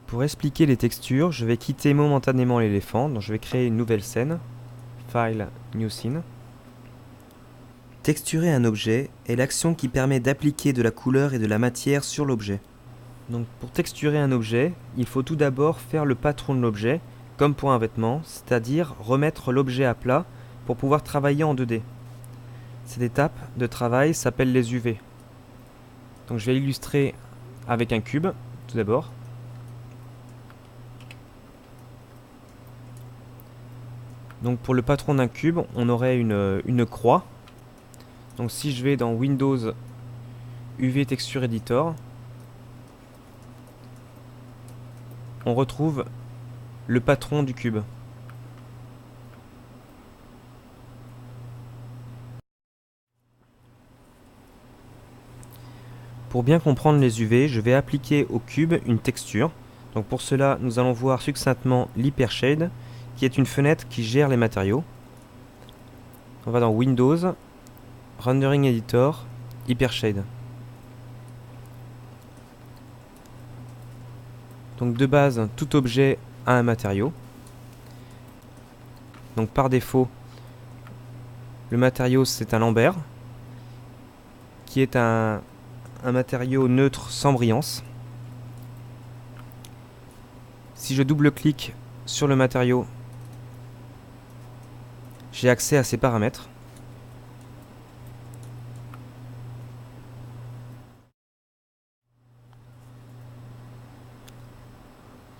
Pour expliquer les textures, je vais quitter momentanément l'éléphant, donc je vais créer une nouvelle scène. File, New Scene. Texturer un objet est l'action qui permet d'appliquer de la couleur et de la matière sur l'objet. Donc pour texturer un objet, il faut tout d'abord faire le patron de l'objet, comme pour un vêtement, c'est-à-dire remettre l'objet à plat pour pouvoir travailler en 2D. Cette étape de travail s'appelle les UV. Donc je vais illustrer avec un cube, tout d'abord. Donc pour le patron d'un cube, on aurait une croix. Donc si je vais dans Windows UV Texture Editor, on retrouve le patron du cube. Pour bien comprendre les UV, je vais appliquer au cube une texture. Donc pour cela, nous allons voir succinctement l'Hypershade, qui est une fenêtre qui gère les matériaux. On va dans Windows, Rendering Editor, Hypershade. Donc de base, tout objet a un matériau. Donc par défaut, le matériau c'est un lambert, qui est un matériau neutre sans brillance. Si je double-clique sur le matériau, j'ai accès à ses paramètres.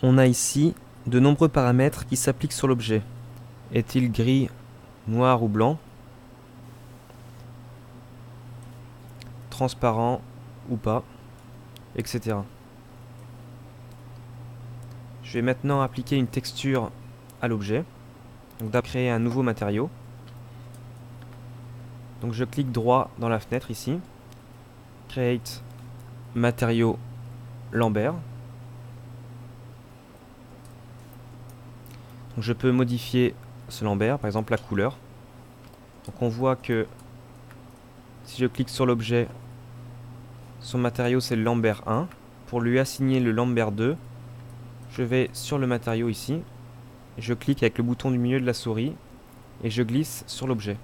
On a ici de nombreux paramètres qui s'appliquent sur l'objet. Est-il gris, noir ou blanc? Transparent ou pas, etc. Je vais maintenant appliquer une texture à l'objet. Donc d'abord créer un nouveau matériau. Donc je clique droit dans la fenêtre ici. Create matériau lambert. Donc je peux modifier ce lambert, par exemple la couleur. Donc on voit que si je clique sur l'objet, son matériau c'est le lambert 1. Pour lui assigner le lambert 2, je vais sur le matériau ici, je clique avec le bouton du milieu de la souris et je glisse sur l'objet.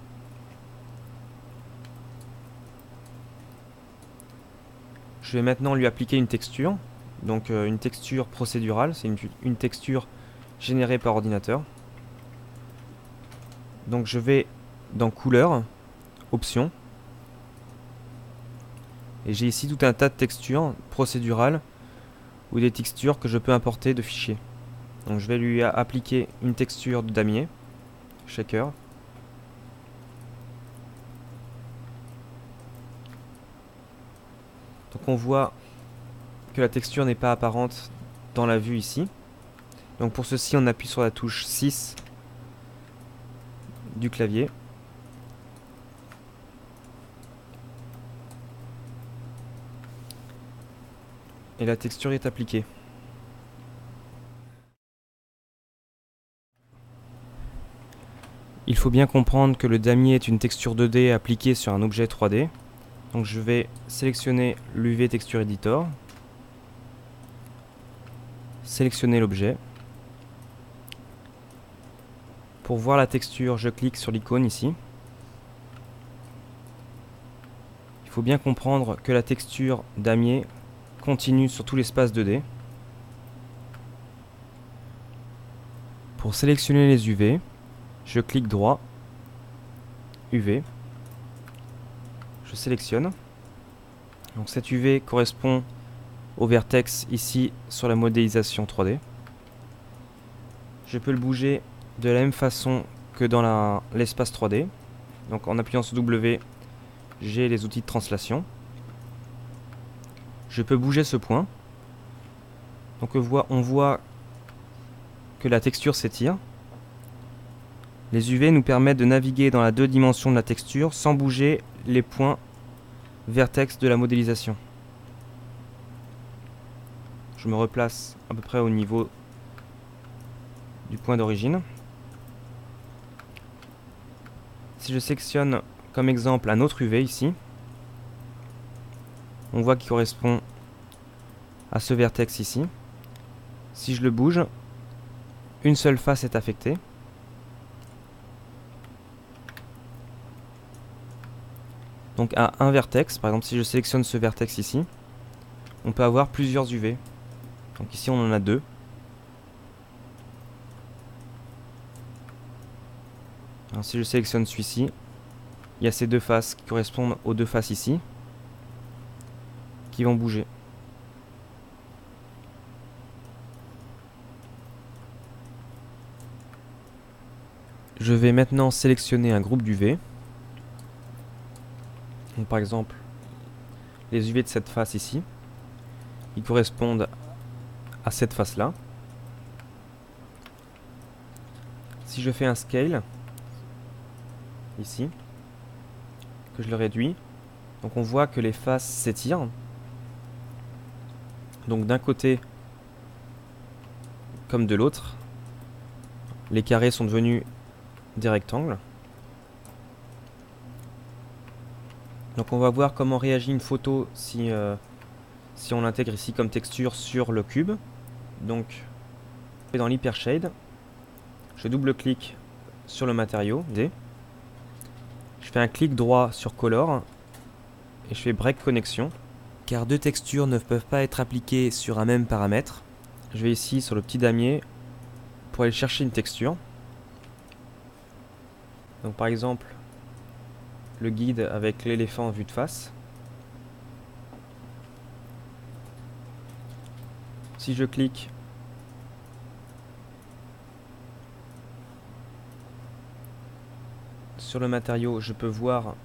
Je vais maintenant lui appliquer une texture, donc une texture procédurale, c'est une texture générée par ordinateur. Donc je vais dans couleur, options, et j'ai ici tout un tas de textures procédurales ou des textures que je peux importer de fichiers. Donc je vais lui appliquer une texture de damier, shaker. Donc on voit que la texture n'est pas apparente dans la vue ici. Donc pour ceci, on appuie sur la touche 6 du clavier. Et la texture est appliquée. Il faut bien comprendre que le damier est une texture 2D appliquée sur un objet 3D. Donc je vais sélectionner l'UV Texture Editor, sélectionner l'objet. Pour voir la texture, je clique sur l'icône ici. Il faut bien comprendre que la texture damier continue sur tout l'espace 2D. Pour sélectionner les UV, je clique droit, UV, je sélectionne. Donc cet UV correspond au vertex ici sur la modélisation 3D. Je peux le bouger de la même façon que dans l'espace 3D. Donc en appuyant sur W, j'ai les outils de translation. Je peux bouger ce point. Donc on voit que la texture s'étire. Les UV nous permettent de naviguer dans la 2 dimensions de la texture sans bouger les points vertex de la modélisation. Je me replace à peu près au niveau du point d'origine. Si je sélectionne comme exemple un autre UV ici, on voit qu'il correspond à ce vertex ici. Si je le bouge, une seule face est affectée. Donc à un vertex, par exemple si je sélectionne ce vertex ici, on peut avoir plusieurs UV. Donc ici on en a deux. Alors si je sélectionne celui-ci, il y a ces deux faces qui correspondent aux deux faces ici, qui vont bouger. Je vais maintenant sélectionner un groupe d'UV. Donc par exemple, les UV de cette face ici, ils correspondent à cette face-là. Si je fais un scale, ici, que je le réduis, donc on voit que les faces s'étirent. Donc d'un côté comme de l'autre, les carrés sont devenus des rectangles. Donc on va voir comment réagit une photo si on l'intègre ici comme texture sur le cube. Donc dans l'hypershade, je double-clique sur le matériau D. Je fais un clic droit sur Color et je fais Break Connection. Car deux textures ne peuvent pas être appliquées sur un même paramètre. Je vais ici sur le petit damier pour aller chercher une texture. Donc par exemple, le guide avec l'éléphant vu de face. Si je clique sur le matériau, je peux voir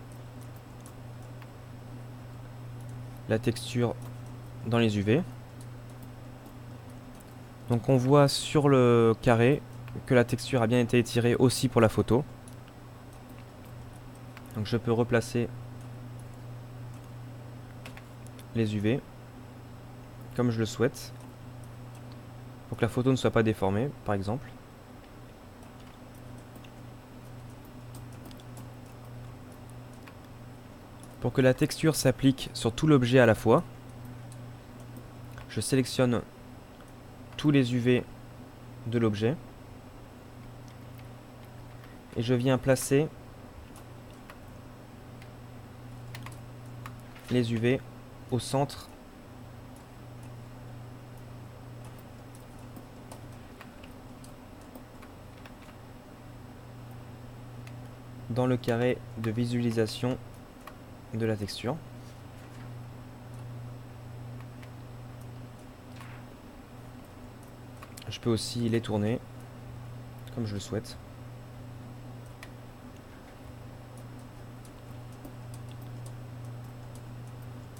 la texture dans les UV. Donc on voit sur le carré que la texture a bien été étirée aussi pour la photo. Donc je peux replacer les UV comme je le souhaite pour que la photo ne soit pas déformée, par exemple. Pour que la texture s'applique sur tout l'objet à la fois, je sélectionne tous les UV de l'objet et je viens placer les UV au centre dans le carré de visualisation de la texture. Je peux aussi les tourner comme je le souhaite.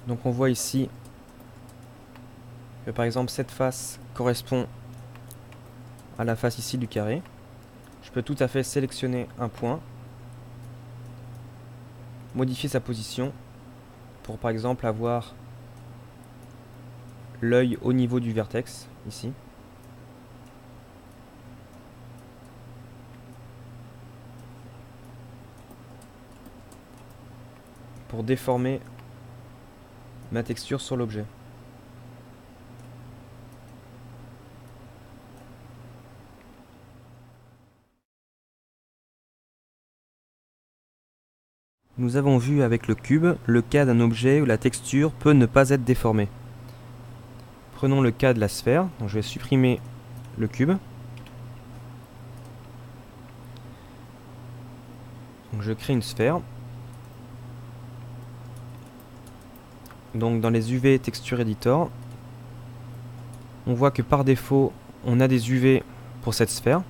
Donc on voit ici que par exemple cette face correspond à la face ici du carré. Je peux tout à fait sélectionner un point, modifier sa position pour par exemple avoir l'œil au niveau du vertex ici. Pour déformer ma texture sur l'objet. Nous avons vu avec le cube le cas d'un objet où la texture peut ne pas être déformée. Prenons le cas de la sphère, donc je vais supprimer le cube. Donc je crée une sphère. Donc dans les UV Texture Editor, on voit que par défaut, on a des UV pour cette sphère.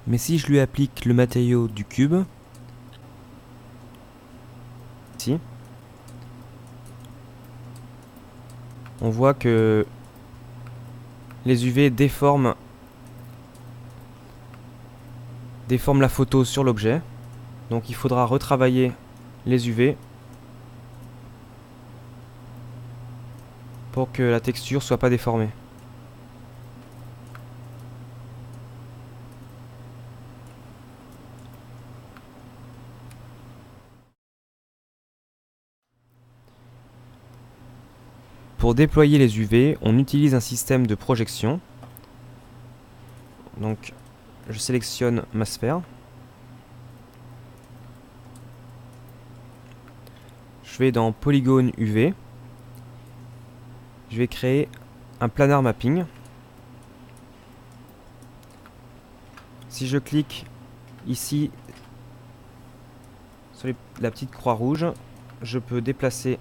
Mais si je lui applique le matériau du cube, ici, on voit que les UV déforment la photo sur l'objet. Donc il faudra retravailler les UV pour que la texture soit pas déformée. Pour pour déployer les UV, on utilise un système de projection. Donc, je sélectionne ma sphère. Je vais dans Polygone UV. Je vais créer un planar mapping. Si je clique ici sur la petite croix rouge, je peux déplacer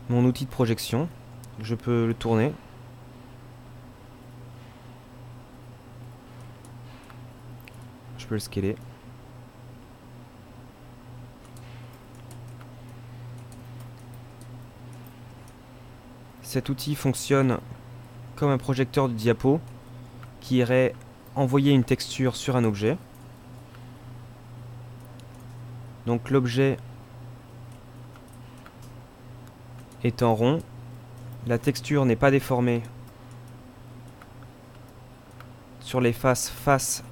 mon outil de projection. Je peux le tourner. Je peux le scaler. Cet outil fonctionne comme un projecteur de diapo qui irait envoyer une texture sur un objet. Donc l'objet étant rond, la texture n'est pas déformée sur les faces face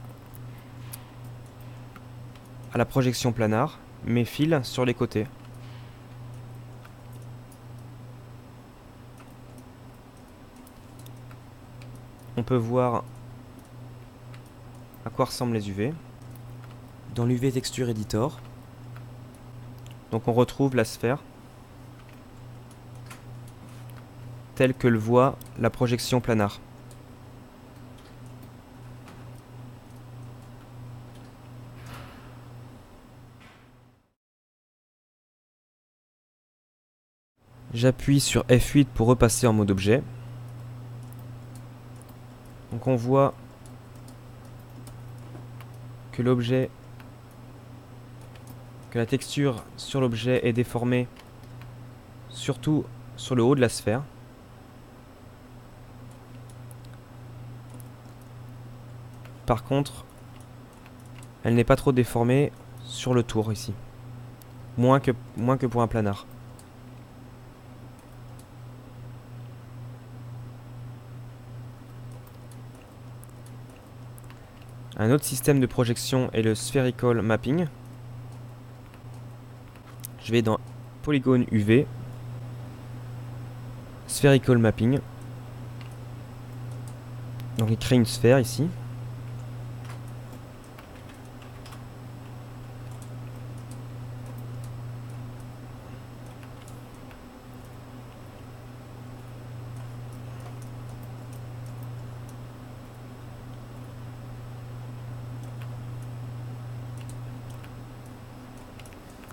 à la projection planar, mais file sur les côtés. On peut voir à quoi ressemblent les UV dans l'UV Texture Editor. Donc on retrouve la sphère telle que le voit la projection planar. J'appuie sur F8 pour repasser en mode objet. Donc on voit que la texture sur l'objet est déformée, surtout sur le haut de la sphère. Par contre, elle n'est pas trop déformée sur le tour ici. Moins que pour un planar. Un autre système de projection est le Spherical Mapping. Je vais dans Polygone UV, Spherical Mapping. Donc il crée une sphère ici.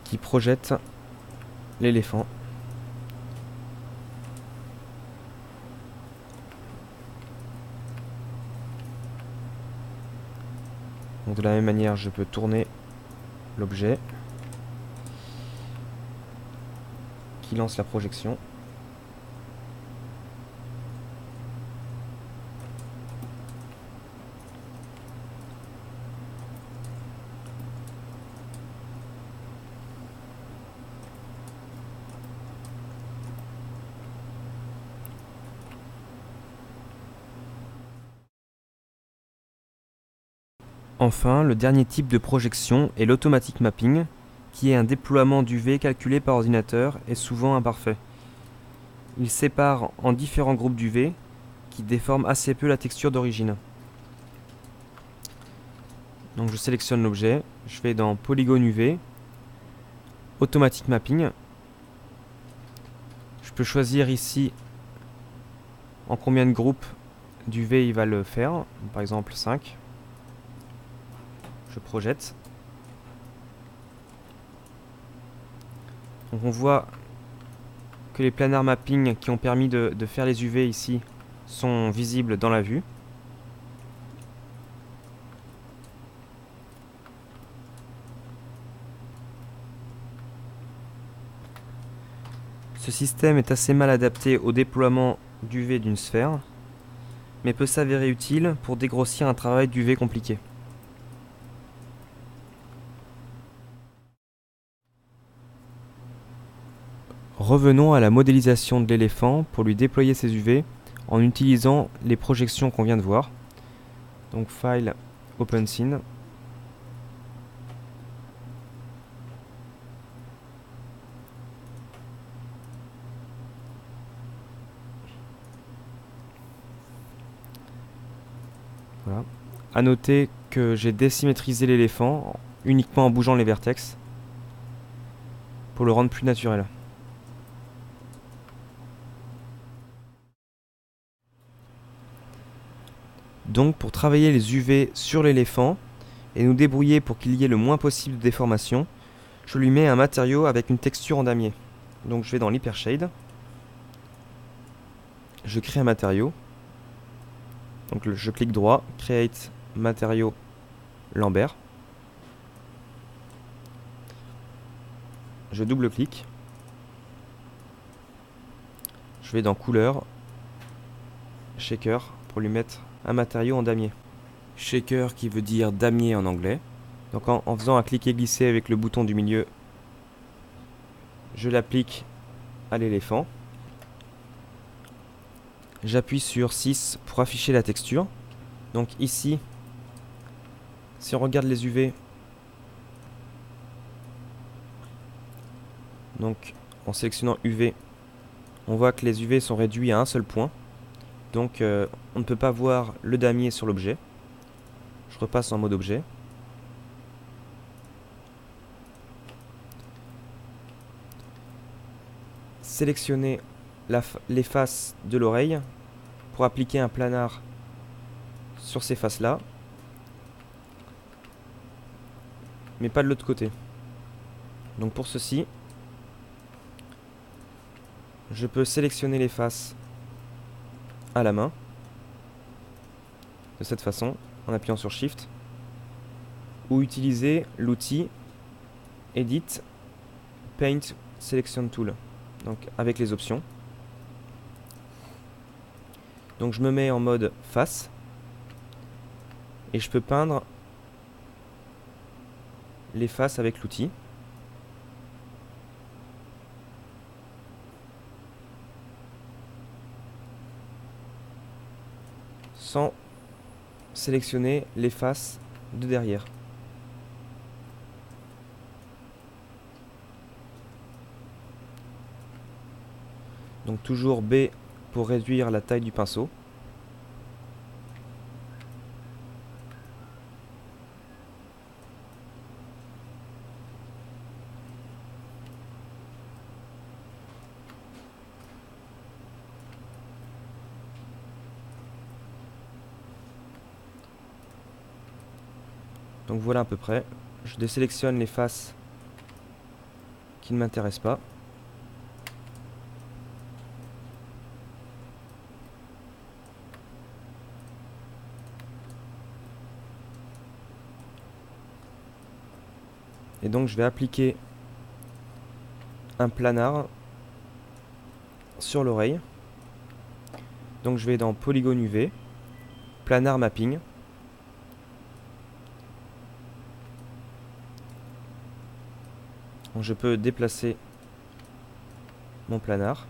Qui projette l'éléphant. Donc de la même manière, je peux tourner l'objet qui lance la projection. Enfin, le dernier type de projection est l'automatic mapping, qui est un déploiement d'UV calculé par ordinateur et souvent imparfait. Il sépare en différents groupes d'UV qui déforment assez peu la texture d'origine. Donc je sélectionne l'objet, je vais dans Polygone UV, Automatic Mapping. Je peux choisir ici en combien de groupes d'UV il va le faire, par exemple 5. Je projette. Donc on voit que les planar mapping qui ont permis de faire les UV ici sont visibles dans la vue. Ce système est assez mal adapté au déploiement d'UV d'une sphère, mais peut s'avérer utile pour dégrossir un travail d'UV compliqué. Revenons à la modélisation de l'éléphant pour lui déployer ses UV en utilisant les projections qu'on vient de voir. Donc File, Open Scene. Voilà. À noter que j'ai désymétrisé l'éléphant uniquement en bougeant les vertex pour le rendre plus naturel. Donc pour travailler les UV sur l'éléphant et nous débrouiller pour qu'il y ait le moins possible de déformation, je lui mets un matériau avec une texture en damier. Donc je vais dans l'Hypershade, je crée un matériau, donc je clique droit, Create matériau Lambert, je double-clique, je vais dans couleur, shaker pour lui mettre un matériau en damier. Shaker qui veut dire damier en anglais. Donc en faisant un cliquer-glisser avec le bouton du milieu, je l'applique à l'éléphant. J'appuie sur 6 pour afficher la texture. Donc ici, si on regarde les UV, donc en sélectionnant UV, on voit que les UV sont réduits à un seul point. Donc on ne peut pas voir le damier sur l'objet. Je repasse en mode objet. Sélectionner les faces de l'oreille pour appliquer un planar sur ces faces-là, mais pas de l'autre côté. Donc pour ceci, je peux sélectionner les faces à la main, de cette façon, en appuyant sur Shift, ou utiliser l'outil Edit Paint Selection Tool, donc avec les options. Donc je me mets en mode face, et je peux peindre les faces avec l'outil. Sans sélectionner les faces de derrière. Donc toujours B pour réduire la taille du pinceau. Donc voilà à peu près. Je désélectionne les faces qui ne m'intéressent pas. Et donc je vais appliquer un planar sur l'oreille. Donc je vais dans Polygone UV, Planar Mapping. Donc je peux déplacer mon planar.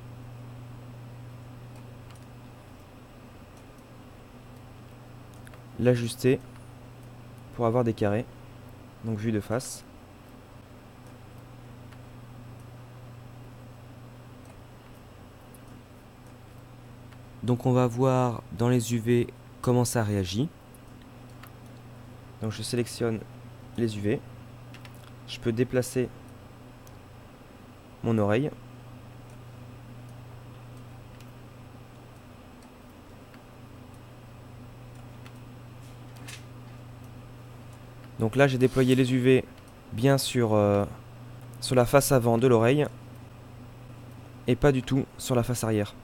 L'ajuster pour avoir des carrés. Donc vue de face. Donc on va voir dans les UV comment ça réagit. Donc je sélectionne les UV. Je peux déplacer mon oreille. Donc là j'ai déployé les UV bien sur la face avant de l'oreille et pas du tout sur la face arrière.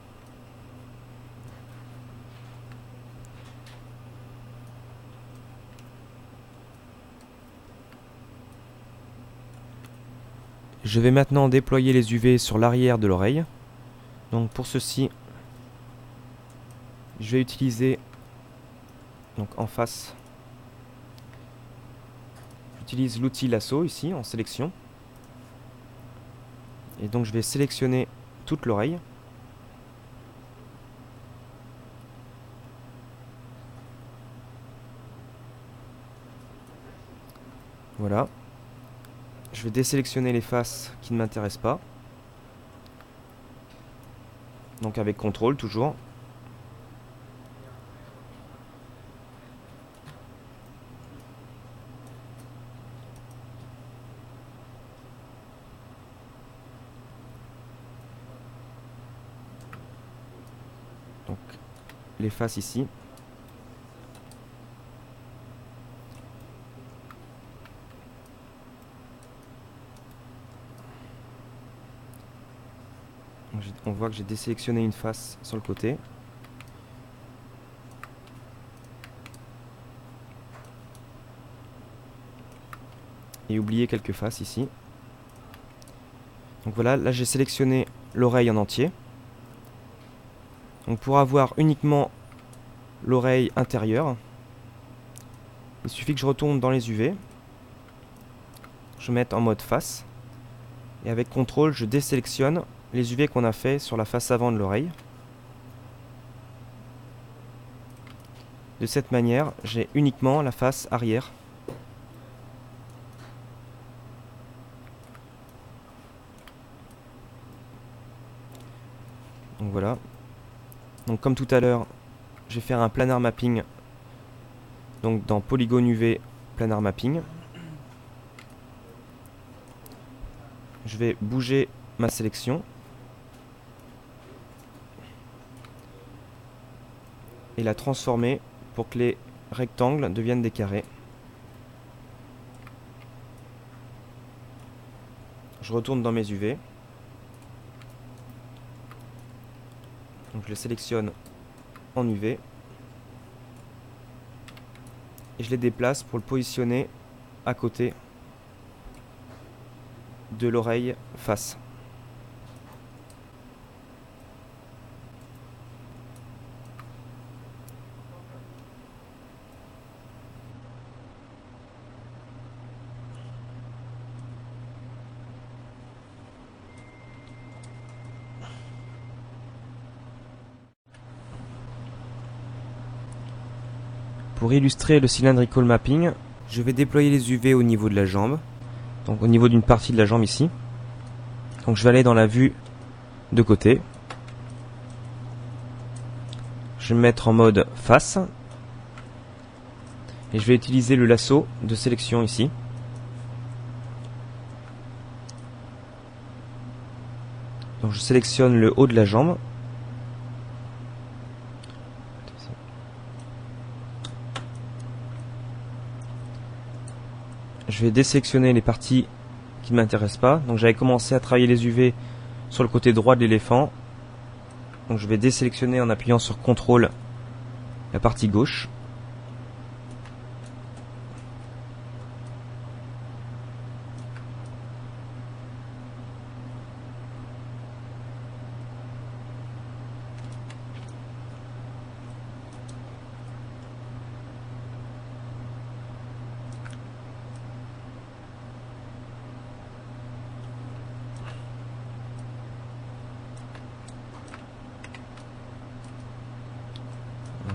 Je vais maintenant déployer les UV sur l'arrière de l'oreille. Donc pour ceci, je vais utiliser donc en face. J'utilise l'outil lasso ici en sélection. Et donc je vais sélectionner toute l'oreille. Voilà. Je vais désélectionner les faces qui ne m'intéressent pas. Donc avec CTRL toujours. les faces ici. On voit que j'ai désélectionné une face sur le côté. Et oublié quelques faces ici. Donc voilà, là j'ai sélectionné l'oreille en entier. Donc pour avoir uniquement l'oreille intérieure, il suffit que je retourne dans les UV. Je mette en mode face. Et avec CTRL, je désélectionne les UV qu'on a fait sur la face avant de l'oreille. De cette manière, j'ai uniquement la face arrière. Donc voilà. Donc comme tout à l'heure, je vais faire un planar mapping. Donc dans Polygone UV, planar mapping. Je vais bouger ma sélection. Et la transformer pour que les rectangles deviennent des carrés. Je retourne dans mes UV. Donc je les sélectionne en UV. Et je les déplace pour le positionner à côté de l'oreille face. Pour illustrer le cylindrical mapping, je vais déployer les UV au niveau de la jambe, donc au niveau d'une partie de la jambe ici. Donc je vais aller dans la vue de côté. Je vais me mettre en mode face. Et je vais utiliser le lasso de sélection ici. Donc je sélectionne le haut de la jambe. Je vais désélectionner les parties qui ne m'intéressent pas. Donc j'avais commencé à travailler les UV sur le côté droit de l'éléphant. Donc je vais désélectionner en appuyant sur CTRL la partie gauche.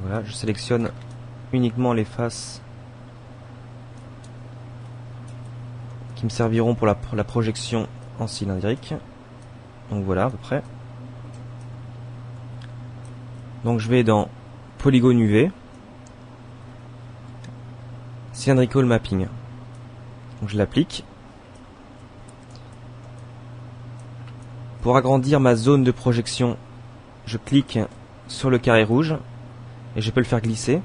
Voilà, je sélectionne uniquement les faces qui me serviront pour la projection en cylindrique. Donc voilà à peu près. Donc je vais dans Polygone UV, Cylindrical Mapping. Donc je l'applique. Pour agrandir ma zone de projection, je clique sur le carré rouge et je peux le faire glisser.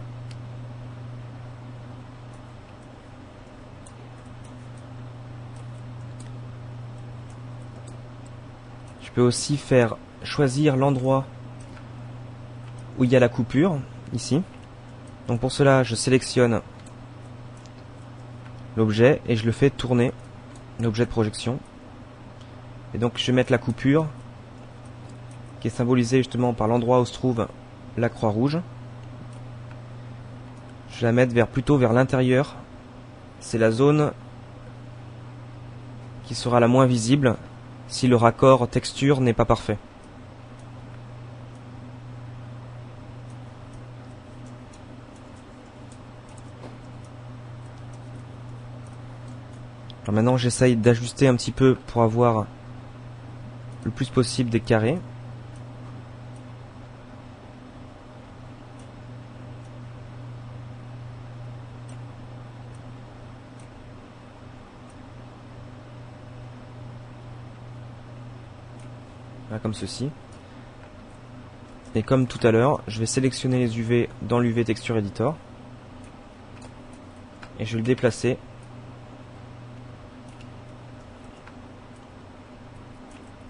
Je peux aussi faire choisir l'endroit où il y a la coupure, ici. Donc pour cela, je sélectionne l'objet et je le fais tourner, l'objet de projection. Et donc je vais mettre la coupure, qui est symbolisée justement par l'endroit où se trouve la croix rouge. Je vais la mettre plutôt vers l'intérieur. C'est la zone qui sera la moins visible si le raccord texture n'est pas parfait. Alors maintenant j'essaye d'ajuster un petit peu pour avoir le plus possible des carrés. Voilà, comme ceci. Et comme tout à l'heure, je vais sélectionner les UV dans l'UV Texture Editor. Et je vais le déplacer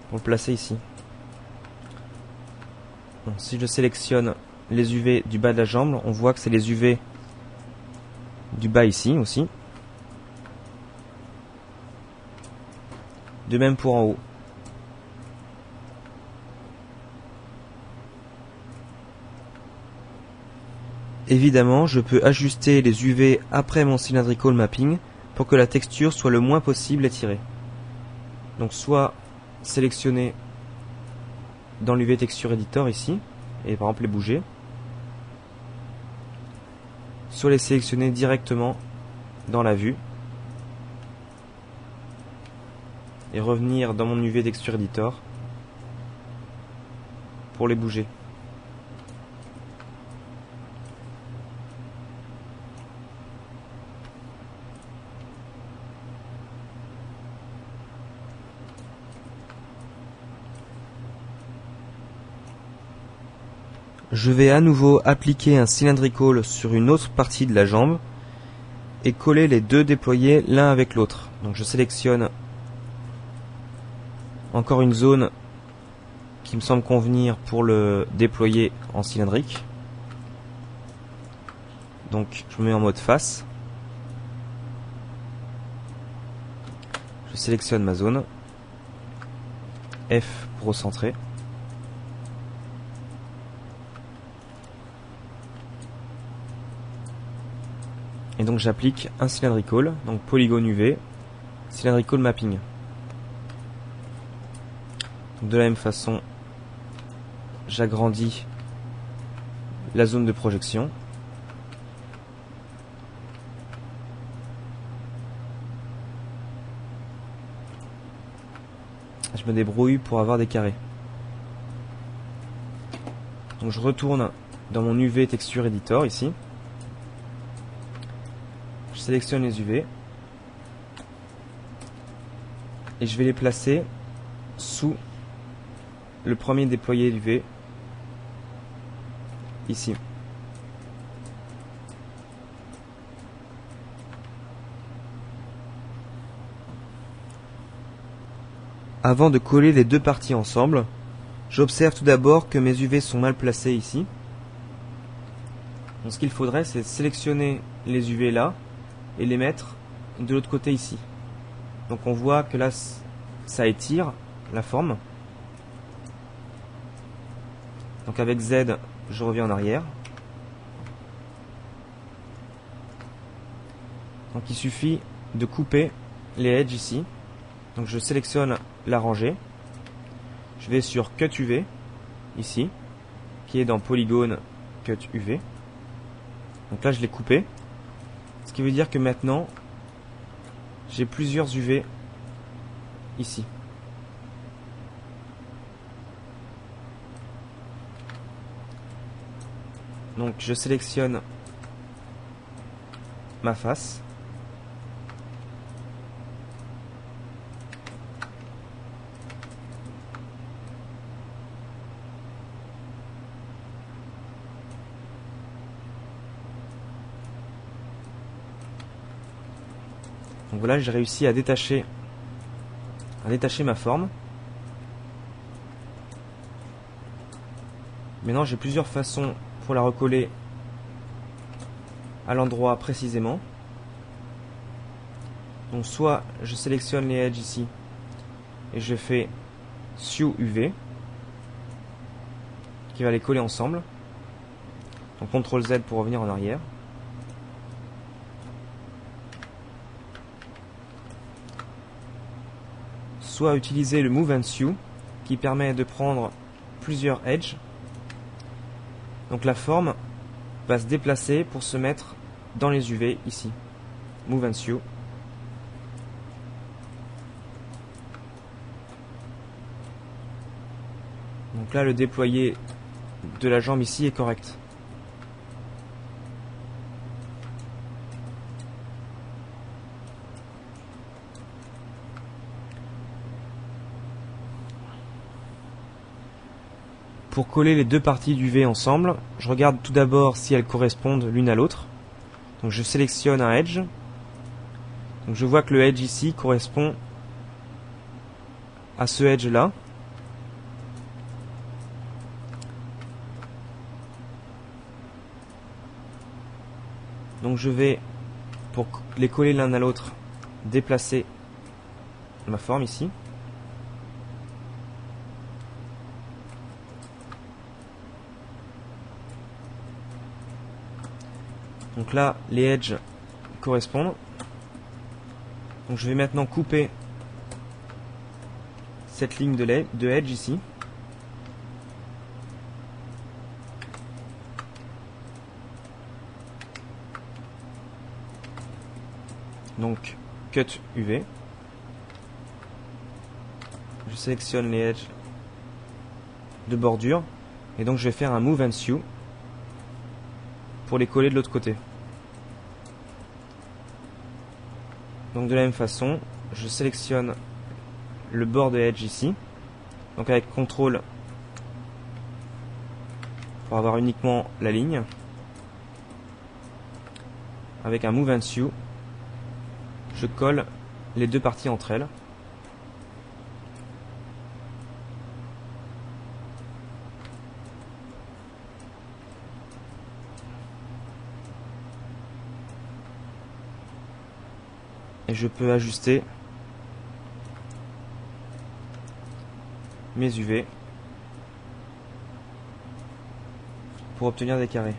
pour le placer ici. Bon, si je sélectionne les UV du bas de la jambe, on voit que c'est les UV du bas ici aussi. De même pour en haut. Évidemment, je peux ajuster les UV après mon cylindrical mapping pour que la texture soit le moins possible étirée. Donc soit sélectionner dans l'UV Texture Editor ici, et par exemple les bouger, soit les sélectionner directement dans la vue, et revenir dans mon UV Texture Editor pour les bouger. Je vais à nouveau appliquer un cylindrical sur une autre partie de la jambe et coller les deux déployés l'un avec l'autre. Donc je sélectionne encore une zone qui me semble convenir pour le déployer en cylindrique. Donc je me mets en mode face. Je sélectionne ma zone. F pour recentrer. Et donc j'applique un cylindrical, donc polygone UV, cylindrical mapping. De la même façon, j'agrandis la zone de projection. Je me débrouille pour avoir des carrés. Donc je retourne dans mon UV Texture Editor ici. Je sélectionne les UV et je vais les placer sous le premier déployé d'UV ici. Avant de coller les deux parties ensemble, j'observe tout d'abord que mes UV sont mal placés ici. Donc ce qu'il faudrait, c'est sélectionner les UV là et les mettre de l'autre côté ici. Donc on voit que là ça étire la forme. Donc avec Z, je reviens en arrière. Donc il suffit de couper les edges ici. Donc je sélectionne la rangée. Je vais sur Cut UV ici, qui est dans Polygone Cut UV. Donc là je l'ai coupé. Ce qui veut dire que maintenant j'ai plusieurs UV ici. Donc je sélectionne ma face. Donc voilà, j'ai réussi à détacher ma forme. Maintenant, j'ai plusieurs façons pour la recoller à l'endroit précisément. Donc soit je sélectionne les edges ici et je fais Sew UV qui va les coller ensemble. Donc CTRL Z pour revenir en arrière. Soit utiliser le Move and Sew qui permet de prendre plusieurs edges. Donc la forme va se déplacer pour se mettre dans les UV ici. Move and Sew. Donc là le déployé de la jambe ici est correct. pour coller les deux parties d'UV ensemble, je regarde tout d'abord si elles correspondent l'une à l'autre. Donc je sélectionne un edge. Donc je vois que le edge ici correspond à ce edge là. Donc je vais, pour les coller l'un à l'autre, déplacer ma forme ici. Donc là, les edges correspondent. Donc je vais maintenant couper cette ligne de edge ici. Donc cut UV. Je sélectionne les edges de bordure et donc je vais faire un move and sew pour les coller de l'autre côté. Donc de la même façon, je sélectionne le bord de edge ici. Donc avec CTRL pour avoir uniquement la ligne. Avec un move and sew, je colle les deux parties entre elles. Et je peux ajuster mes UV pour obtenir des carrés.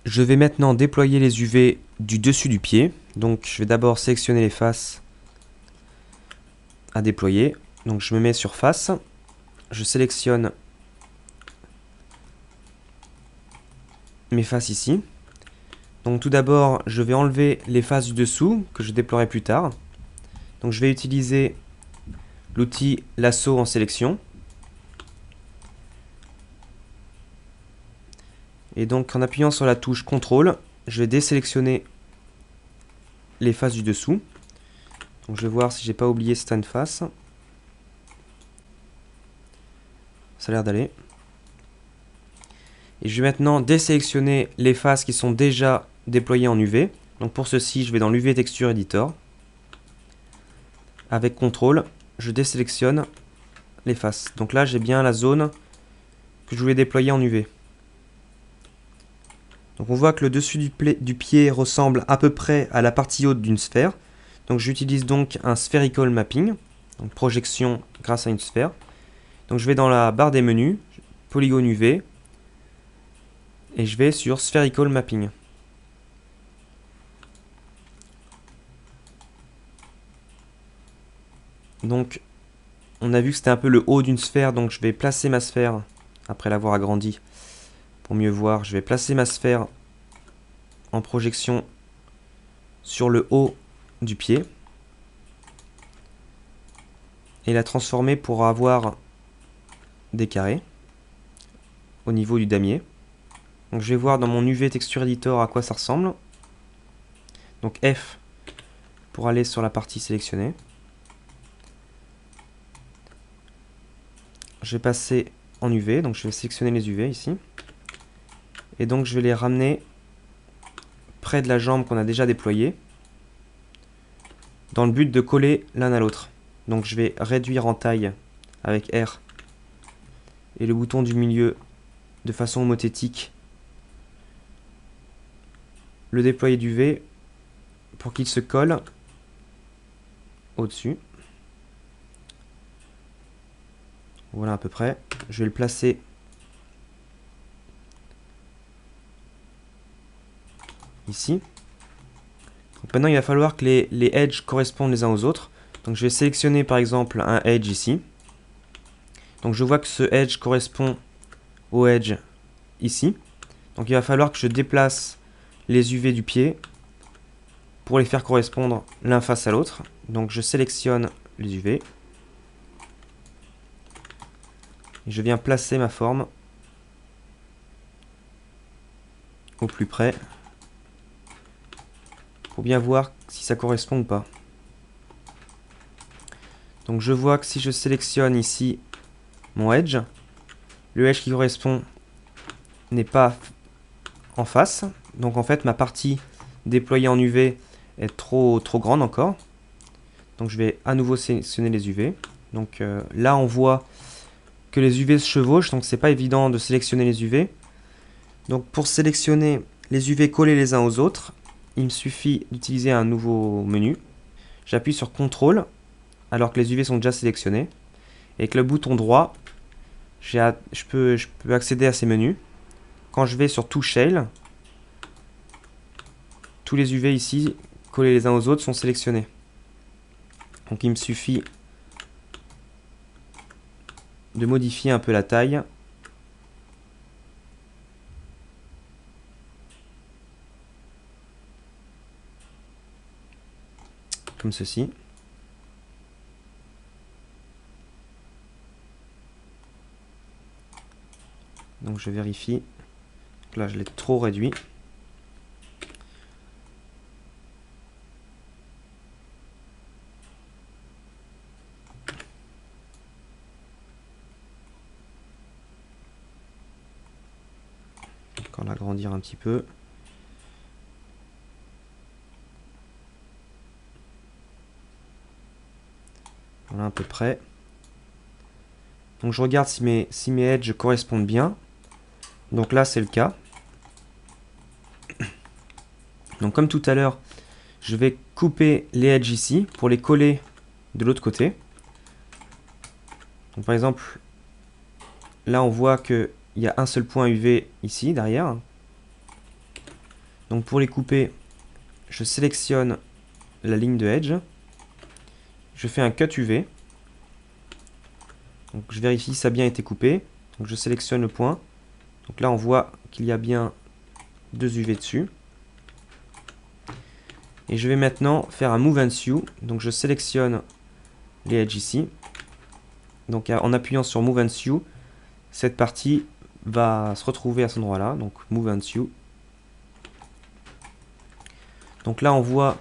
Je vais maintenant déployer les UV du dessus du pied. Donc je vais d'abord sélectionner les faces à déployer. Donc je me mets sur face. Je sélectionne mes faces ici. Donc tout d'abord, je vais enlever les faces du dessous que je déploierai plus tard. Donc je vais utiliser l'outil lasso en sélection. Et donc en appuyant sur la touche CTRL, je vais désélectionner les faces du dessous. Donc je vais voir si j'ai pas oublié certaines faces. Ça a l'air d'aller. Et je vais maintenant désélectionner les faces qui sont déjà déployées en UV. Donc pour ceci, je vais dans l'UV Texture Editor. Avec CTRL, je désélectionne les faces. Donc là, j'ai bien la zone que je voulais déployer en UV. Donc on voit que le dessus du pied ressemble à peu près à la partie haute d'une sphère. Donc j'utilise donc un Spherical Mapping, donc projection grâce à une sphère. Donc je vais dans la barre des menus, Polygone UV, et je vais sur Spherical Mapping. Donc on a vu que c'était un peu le haut d'une sphère, donc je vais placer ma sphère, après l'avoir agrandie, pour mieux voir, je vais placer ma sphère en projection sur le haut du pied et la transformer pour avoir des carrés au niveau du damier. Donc je vais voir dans mon UV Texture Editor à quoi ça ressemble. Donc F pour aller sur la partie sélectionnée. Je vais passer en UV, donc je vais sélectionner les UV ici. Et donc je vais les ramener près de la jambe qu'on a déjà déployée, dans le but de coller l'un à l'autre. Donc je vais réduire en taille avec R et le bouton du milieu de façon homothétique, le déployer d'UV pour qu'il se colle au-dessus. Voilà à peu près. Je vais le placer ici. Donc maintenant il va falloir que les edges correspondent les uns aux autres. Donc je vais sélectionner par exemple un edge ici. Donc je vois que ce edge correspond au edge ici. Donc il va falloir que je déplace les UV du pied pour les faire correspondre l'un face à l'autre. Donc je sélectionne les UV. Et je viens placer ma forme au plus près pour bien voir si ça correspond ou pas. Donc je vois que si je sélectionne ici mon edge, le edge qui correspond n'est pas en face. Donc en fait ma partie déployée en UV est trop grande encore. Donc je vais à nouveau sélectionner les UV. Donc là on voit que les UV se chevauchent, donc c'est pas évident de sélectionner les UV. Donc pour sélectionner les UV collés les uns aux autres, il me suffit d'utiliser un nouveau menu. J'appuie sur CTRL alors que les UV sont déjà sélectionnés. Et avec le bouton droit, je peux accéder à ces menus. Quand je vais sur To Shale, tous les UV ici collés les uns aux autres sont sélectionnés. Donc il me suffit de modifier un peu la taille. Comme ceci. Donc je vérifie. Donc là je l'ai trop réduit. Encore l'agrandir un petit peu. Voilà à peu près. Donc je regarde si mes edges correspondent bien. Donc là c'est le cas. Donc comme tout à l'heure, je vais couper les edges ici pour les coller de l'autre côté. Donc par exemple, là on voit qu'il y a un seul point UV ici derrière. Donc pour les couper, je sélectionne la ligne de edge. Je fais un cut UV. Donc je vérifie si ça a bien été coupé. Donc je sélectionne le point. Donc là on voit qu'il y a bien 2 UV dessus. Et je vais maintenant faire un Move and Sue. Donc je sélectionne les edges ici. Donc en appuyant sur Move and Sue, cette partie va se retrouver à cet endroit-là. Donc Move and Sue. Donc là on voit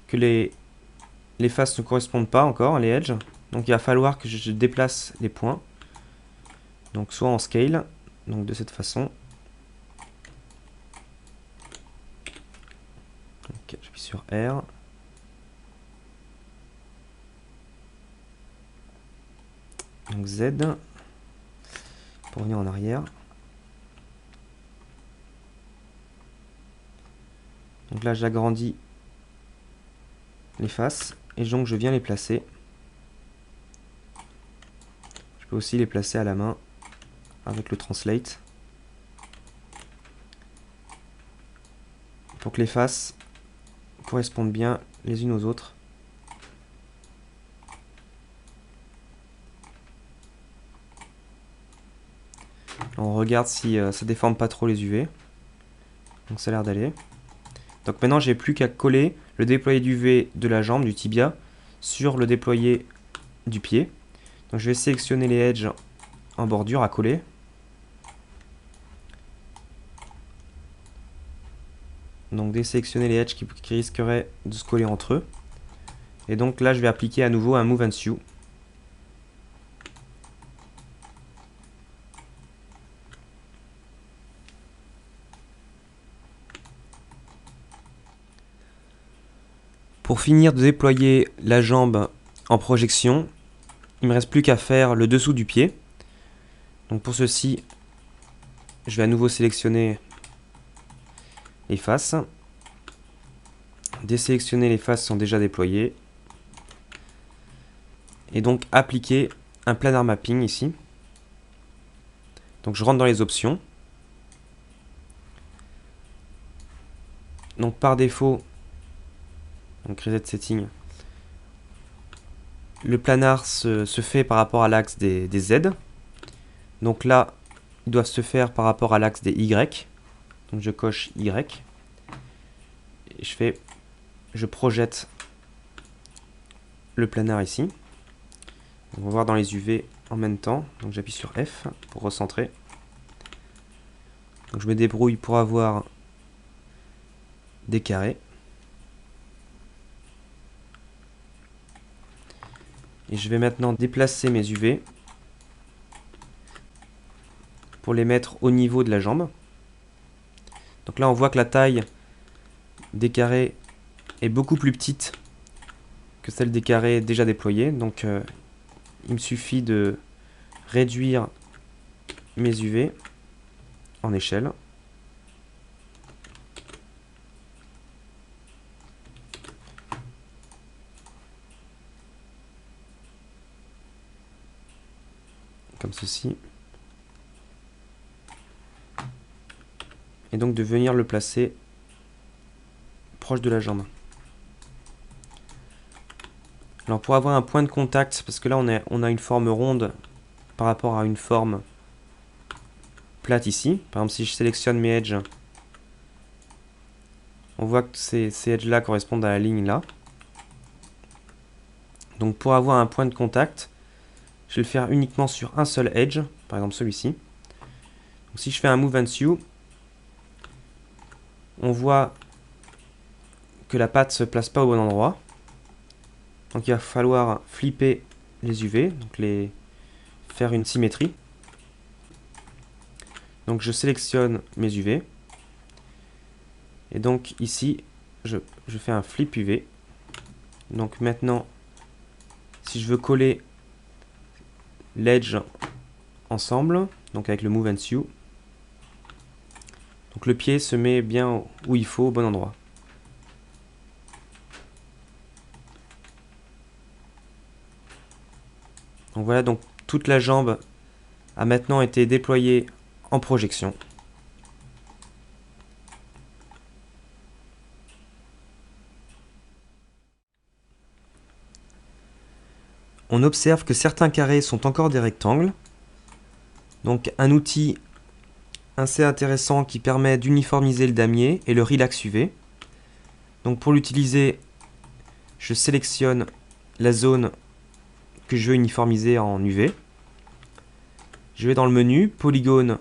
que les faces ne correspondent pas encore, les edges. Donc il va falloir que je déplace les points. Donc soit en scale, donc de cette façon. Donc j'appuie sur R. Donc Z. Pour revenir en arrière. Donc là j'agrandis les faces et donc je viens les placer. Je peux aussi les placer à la main avec le Translate. Pour que les faces correspondent bien les unes aux autres. On regarde si ça déforme pas trop les UV. Donc ça a l'air d'aller. Donc maintenant j'ai plus qu'à coller le déployé d'UV de la jambe, du tibia, sur le déployé du pied. Donc je vais sélectionner les edges en bordure à coller. Donc désélectionner les edges qui risqueraient de se coller entre eux. Et donc là je vais appliquer à nouveau un Move and Sue. Pour finir de déployer la jambe en projection, il ne me reste plus qu'à faire le dessous du pied. Donc pour ceci, je vais à nouveau sélectionner les faces. Désélectionner les faces sont déjà déployées. Et donc appliquer un planar mapping ici. Donc je rentre dans les options. Donc par défaut, donc Reset Setting, le planar se fait par rapport à l'axe des Z. Donc là, ils doivent se faire par rapport à l'axe des Y. Donc je coche Y. Et je projette le planar ici. On va voir dans les UV en même temps. Donc j'appuie sur F pour recentrer. Donc je me débrouille pour avoir des carrés. Et je vais maintenant déplacer mes UV pour les mettre au niveau de la jambe. Donc là on voit que la taille des carrés est beaucoup plus petite que celle des carrés déjà déployés. Donc il me suffit de réduire mes UV en échelle. Comme ceci. Et donc de venir le placer proche de la jambe. Alors pour avoir un point de contact, parce que là on a une forme ronde par rapport à une forme plate ici. Par exemple si je sélectionne mes edges, on voit que ces edges là correspondent à la ligne là. Donc pour avoir un point de contact, je vais le faire uniquement sur un seul edge, par exemple celui-ci. Donc si je fais un Move and Sue, on voit que la patte ne se place pas au bon endroit. Donc il va falloir flipper les UV, donc faire une symétrie. Donc je sélectionne mes UV. Et donc ici, je fais un flip UV. Donc maintenant, si je veux coller l'edge ensemble, donc avec le Move and Sue, donc le pied se met bien où il faut, au bon endroit. Donc voilà, donc toute la jambe a maintenant été déployée en projection. On observe que certains carrés sont encore des rectangles. Donc un outil assez intéressant qui permet d'uniformiser le damier est le Relax UV. Donc pour l'utiliser, je sélectionne la zone que je veux uniformiser en UV. Je vais dans le menu, Polygone,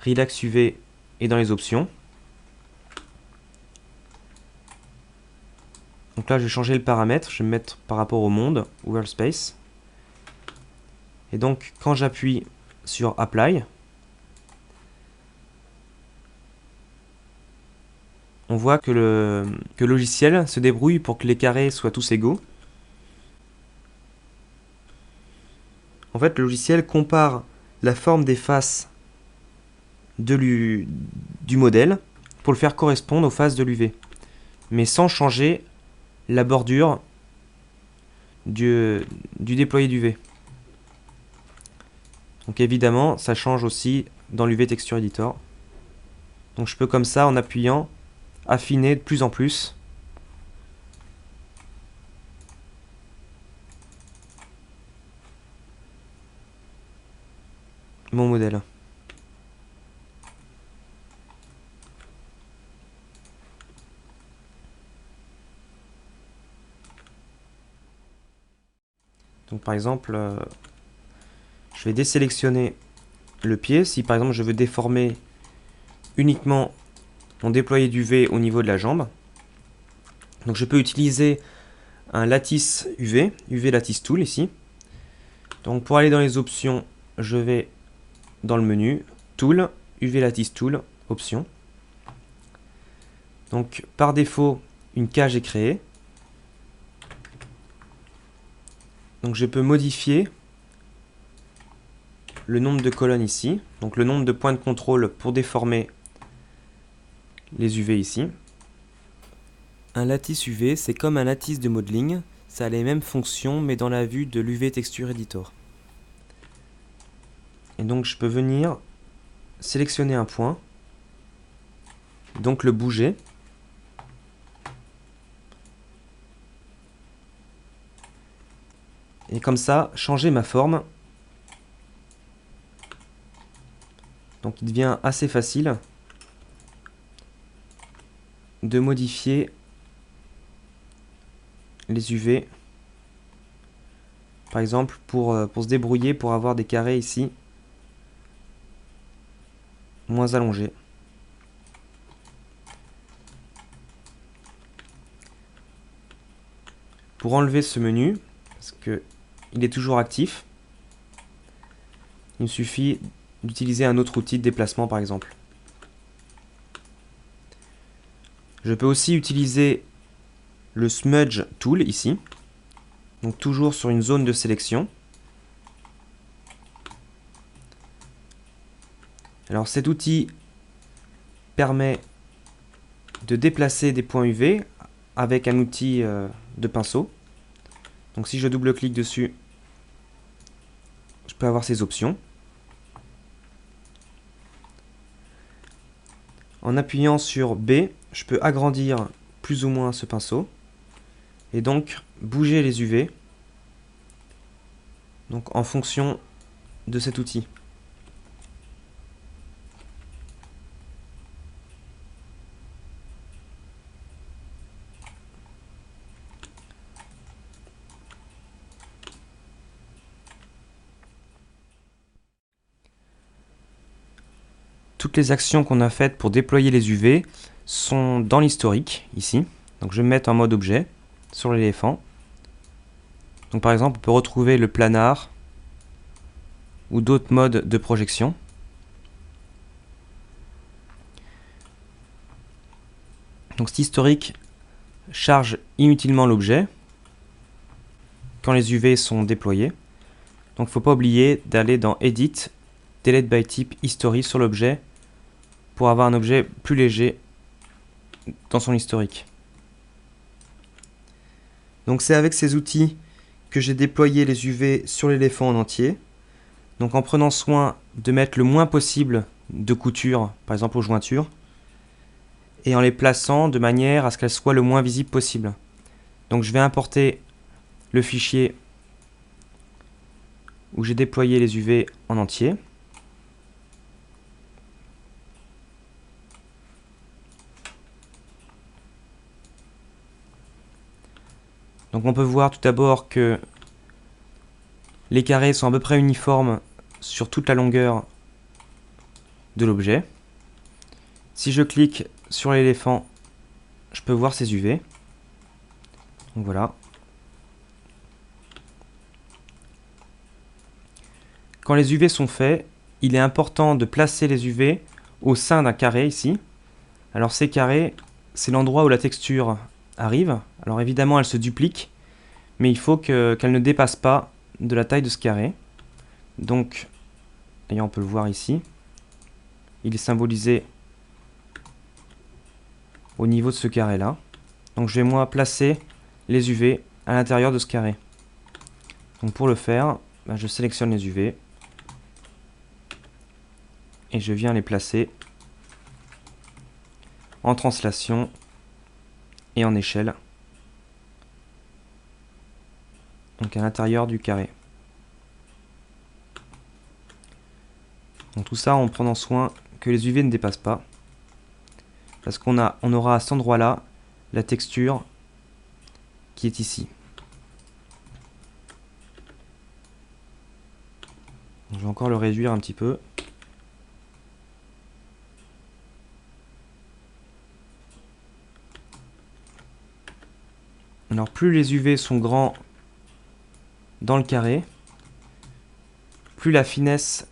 Relax UV et dans les options. Donc là, je vais changer le paramètre, je vais me mettre par rapport au monde, World Space. Et donc, quand j'appuie sur Apply, on voit que le logiciel se débrouille pour que les carrés soient tous égaux. En fait, le logiciel compare la forme des faces du modèle pour le faire correspondre aux faces de l'UV, mais sans changer la bordure du déployé d'UV. Donc évidemment, ça change aussi dans l'UV Texture Editor. Donc je peux comme ça, en appuyant, affiner de plus en plus mon modèle. Donc par exemple, je vais désélectionner le pied. Si par exemple je veux déformer uniquement mon déployé d'UV au niveau de la jambe, donc je peux utiliser un lattice UV, UV Lattice Tool ici. Donc pour aller dans les options, je vais dans le menu Tool, UV Lattice Tool, options. Donc par défaut, une cage est créée. Donc je peux modifier le nombre de colonnes ici, donc le nombre de points de contrôle pour déformer les UV ici. Un lattice UV, c'est comme un lattice de modeling, ça a les mêmes fonctions mais dans la vue de l'UV Texture Editor. Et donc je peux venir sélectionner un point, donc le bouger. Et comme ça, changer ma forme. Donc il devient assez facile de modifier les UV par exemple pour se débrouiller, pour avoir des carrés ici moins allongés. Pour enlever ce menu, parce que il est toujours actif, il me suffit d'utiliser un autre outil de déplacement par exemple. Je peux aussi utiliser le Smudge Tool ici, donc toujours sur une zone de sélection. Alors cet outil permet de déplacer des points UV avec un outil de pinceau. Donc si je double-clique dessus, je peux avoir ces options. En appuyant sur B, je peux agrandir plus ou moins ce pinceau et donc bouger les UV donc en fonction de cet outil. Toutes les actions qu'on a faites pour déployer les UV sont dans l'historique, ici. Donc je vais me mettre en mode objet sur l'éléphant. Donc par exemple, on peut retrouver le planar ou d'autres modes de projection. Donc cet historique charge inutilement l'objet quand les UV sont déployés. Donc il ne faut pas oublier d'aller dans Edit, Delete by Type, History sur l'objet pour avoir un objet plus léger dans son historique. Donc c'est avec ces outils que j'ai déployé les UV sur l'éléphant en entier. Donc en prenant soin de mettre le moins possible de coutures, par exemple aux jointures, et en les plaçant de manière à ce qu'elles soient le moins visibles possible. Donc je vais importer le fichier où j'ai déployé les UV en entier. Donc on peut voir tout d'abord que les carrés sont à peu près uniformes sur toute la longueur de l'objet. Si je clique sur l'éléphant, je peux voir ces UV. Donc voilà. Quand les UV sont faits, il est important de placer les UV au sein d'un carré ici. Alors ces carrés, c'est l'endroit où la texture arrive. Alors évidemment, elle se duplique, mais il faut qu'elle ne dépasse pas de la taille de ce carré. Donc, et on peut le voir ici, il est symbolisé au niveau de ce carré-là. Donc je vais moi placer les UV à l'intérieur de ce carré. Donc pour le faire, je sélectionne les UV et je viens les placer en translation et en échelle. Donc à l'intérieur du carré. Donc tout ça en prenant soin que les UV ne dépassent pas. Parce on aura à cet endroit-là la texture qui est ici. Je vais encore le réduire un petit peu. Alors plus les UV sont grands dans le carré, plus la finesse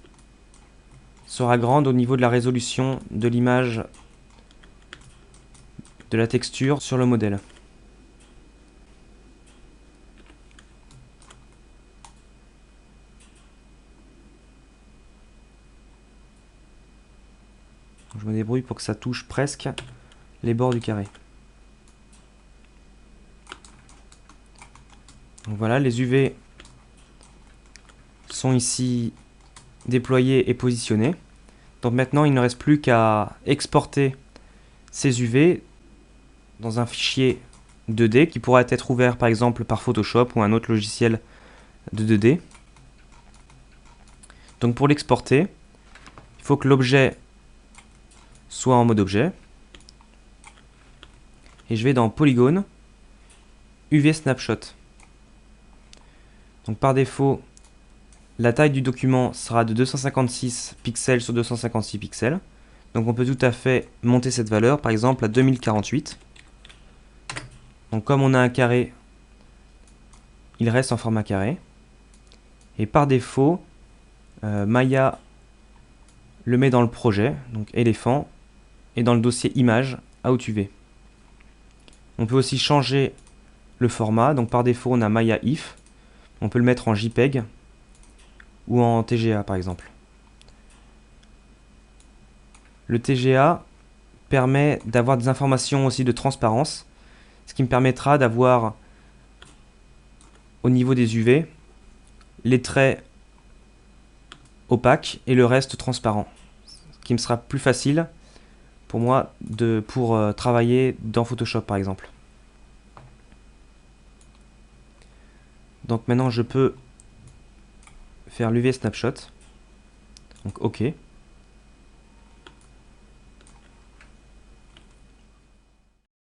sera grande au niveau de la résolution de l'image de la texture sur le modèle. Je me débrouille pour que ça touche presque les bords du carré. Donc voilà, les UV sont ici déployés et positionnés. Donc maintenant, il ne reste plus qu'à exporter ces UV dans un fichier 2D qui pourra être ouvert par exemple par Photoshop ou un autre logiciel de 2D. Donc pour l'exporter, il faut que l'objet soit en mode objet. Et je vais dans Polygone, UV Snapshot. Donc par défaut, la taille du document sera de 256 pixels sur 256 pixels. Donc on peut tout à fait monter cette valeur, par exemple à 2048. Donc comme on a un carré, il reste en format carré. Et par défaut, Maya le met dans le projet, donc éléphant, et dans le dossier image, OutUV. On peut aussi changer le format, donc par défaut on a Maya if, on peut le mettre en JPEG ou en TGA par exemple. Le TGA permet d'avoir des informations aussi de transparence, ce qui me permettra d'avoir au niveau des UV les traits opaques et le reste transparent, ce qui me sera plus facile pour moi pour travailler dans Photoshop par exemple. Donc maintenant je peux faire l'UV snapshot, donc OK.